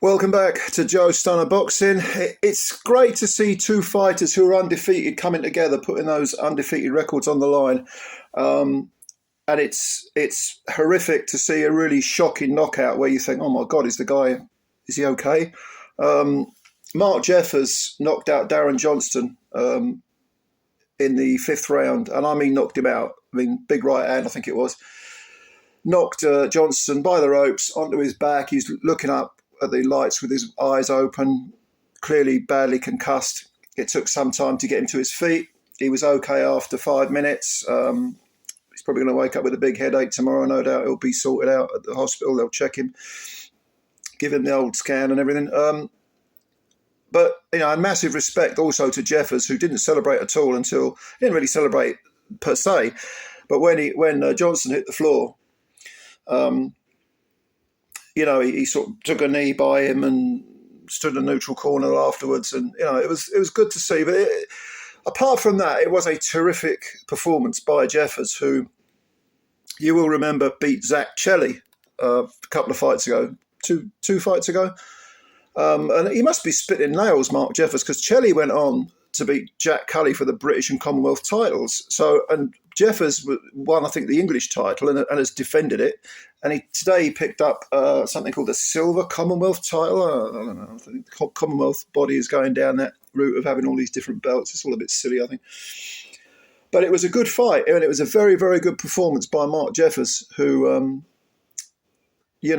Welcome back to Joe Stunner Boxing. It's great to see two fighters who are undefeated coming together, putting those undefeated records on the line. And it's horrific to see a really shocking knockout where you think, oh my God, is he okay? Mark Jeffers knocked out Darren Johnston in the fifth round. And I mean knocked him out. I mean, big right hand, I think it was. Knocked Johnston by the ropes onto his back. He's looking up at the lights with his eyes open, clearly badly concussed. It took some time to get him to his feet. He was okay after 5 minutes. He's probably going to wake up with a big headache tomorrow. No doubt he'll be sorted out at the hospital. They'll check him, give him the old scan and everything. But, and massive respect also to Jeffers, who didn't celebrate at all until, he didn't really celebrate per se. But when Johnson hit the floor, he sort of took a knee by him and stood in a neutral corner afterwards. And, it was good to see. But apart from that, it was a terrific performance by Jeffers, who you will remember beat Zach Chelly a couple of fights ago, two fights ago. And he must be spitting nails, Mark Jeffers, because Chelly went on to beat Jack Cully for the British and Commonwealth titles. And Jeffers won, I think, the English title and has defended it. And today he picked up something called the Silver Commonwealth title. I don't know. I think the Commonwealth body is going down that route of having all these different belts. It's all a bit silly, I think. But it was a good fight, and it was a very, very good performance by Mark Jeffers, who, he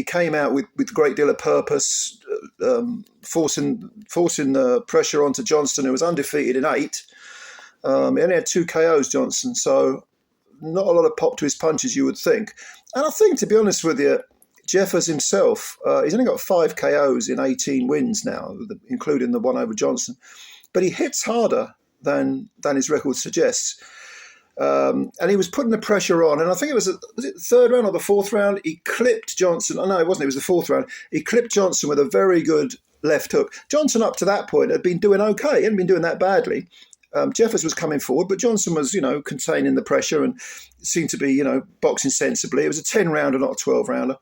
came out with a great deal of purpose, forcing the pressure onto Johnston, who was undefeated in 8. He only had 2 KOs, Johnson, so not a lot of pop to his punches, you would think. And I think, to be honest with you, Jeffers himself, he's only got 5 KOs in 18 wins now, including the one over Johnson. But he hits harder than his record suggests. And he was putting the pressure on. And I think was it the third round or the fourth round? He clipped Johnson. Oh, no, it wasn't. It was the fourth round. He clipped Johnson with a very good left hook. Johnson, up to that point, had been doing okay. He hadn't been doing that badly. Jeffers was coming forward, but Johnson was, containing the pressure and seemed to be, boxing sensibly. It was a 10-rounder, not a 12-rounder.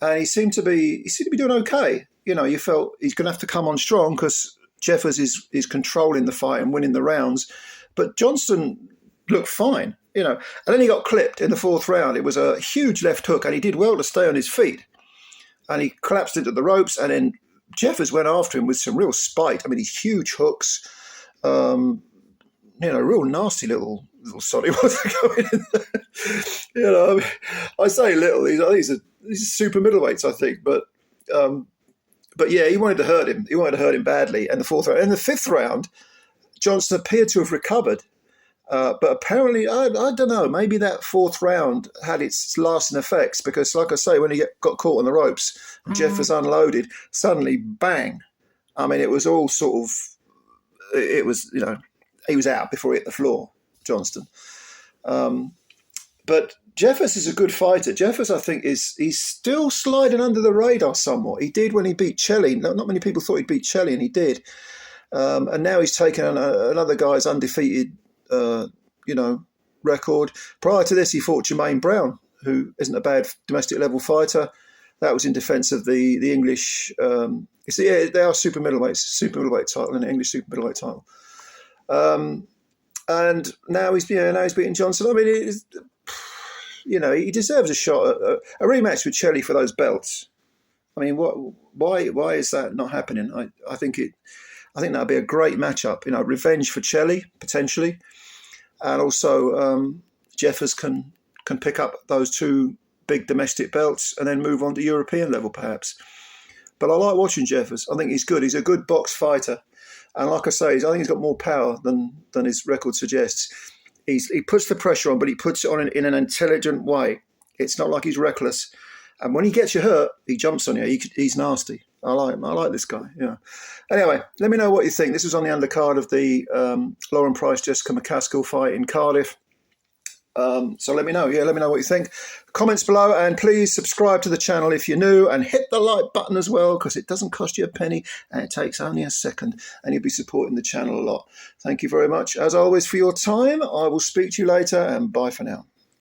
And he seemed to be doing okay. You felt he's going to have to come on strong because Jeffers is controlling the fight and winning the rounds. But Johnson looked fine, And then he got clipped in the fourth round. It was a huge left hook, and he did well to stay on his feet. And he collapsed into the ropes, and then Jeffers went after him with some real spite. I mean, these huge hooks. Real nasty little sod he was going in there. I say little. These are super middleweights, I think. But yeah, he wanted to hurt him. He wanted to hurt him badly. And the fourth round, in the fifth round, Johnson appeared to have recovered. But apparently, I don't know. Maybe that fourth round had its lasting effects because, like I say, when he got caught on the ropes, and Jeffers unloaded. Suddenly, bang! I mean, it was all sort of. It was, he was out before he hit the floor, Johnston. But Jeffers is a good fighter. Jeffers, I think, he's still sliding under the radar somewhat. He did when he beat Chelly. Not many people thought he'd beat Chelly, and he did. And now he's taken another guy's undefeated, record. Prior to this, he fought Jermaine Brown, who isn't a bad domestic level fighter. That was in defence of the English. They are super middleweight title, and an English super middleweight title. And now he's beating Johnson. I mean, he deserves a shot at a rematch with Chelly for those belts. I mean, why is that not happening? I think that'd be a great matchup. Revenge for Chelly potentially, and also Jeffers can pick up those 2 big domestic belts and then move on to European level perhaps. But I like watching Jeffers. I think he's good. He's a good box fighter. And like I say, I think he's got more power than his record suggests. He puts the pressure on, but he puts it on in an intelligent way. It's not like he's reckless. And when he gets you hurt, he jumps on you. He's nasty. I like him. I like this guy. Yeah. Anyway, let me know what you think. This was on the undercard of the Lauren Price, Jessica McCaskill fight in Cardiff. So let me know. Yeah, let me know what you think. Comments below, and please subscribe to the channel if you're new, and hit the like button as well, because it doesn't cost you a penny and it takes only a second, and you'll be supporting the channel a lot. Thank you very much, as always, for your time. I will speak to you later, and bye for now.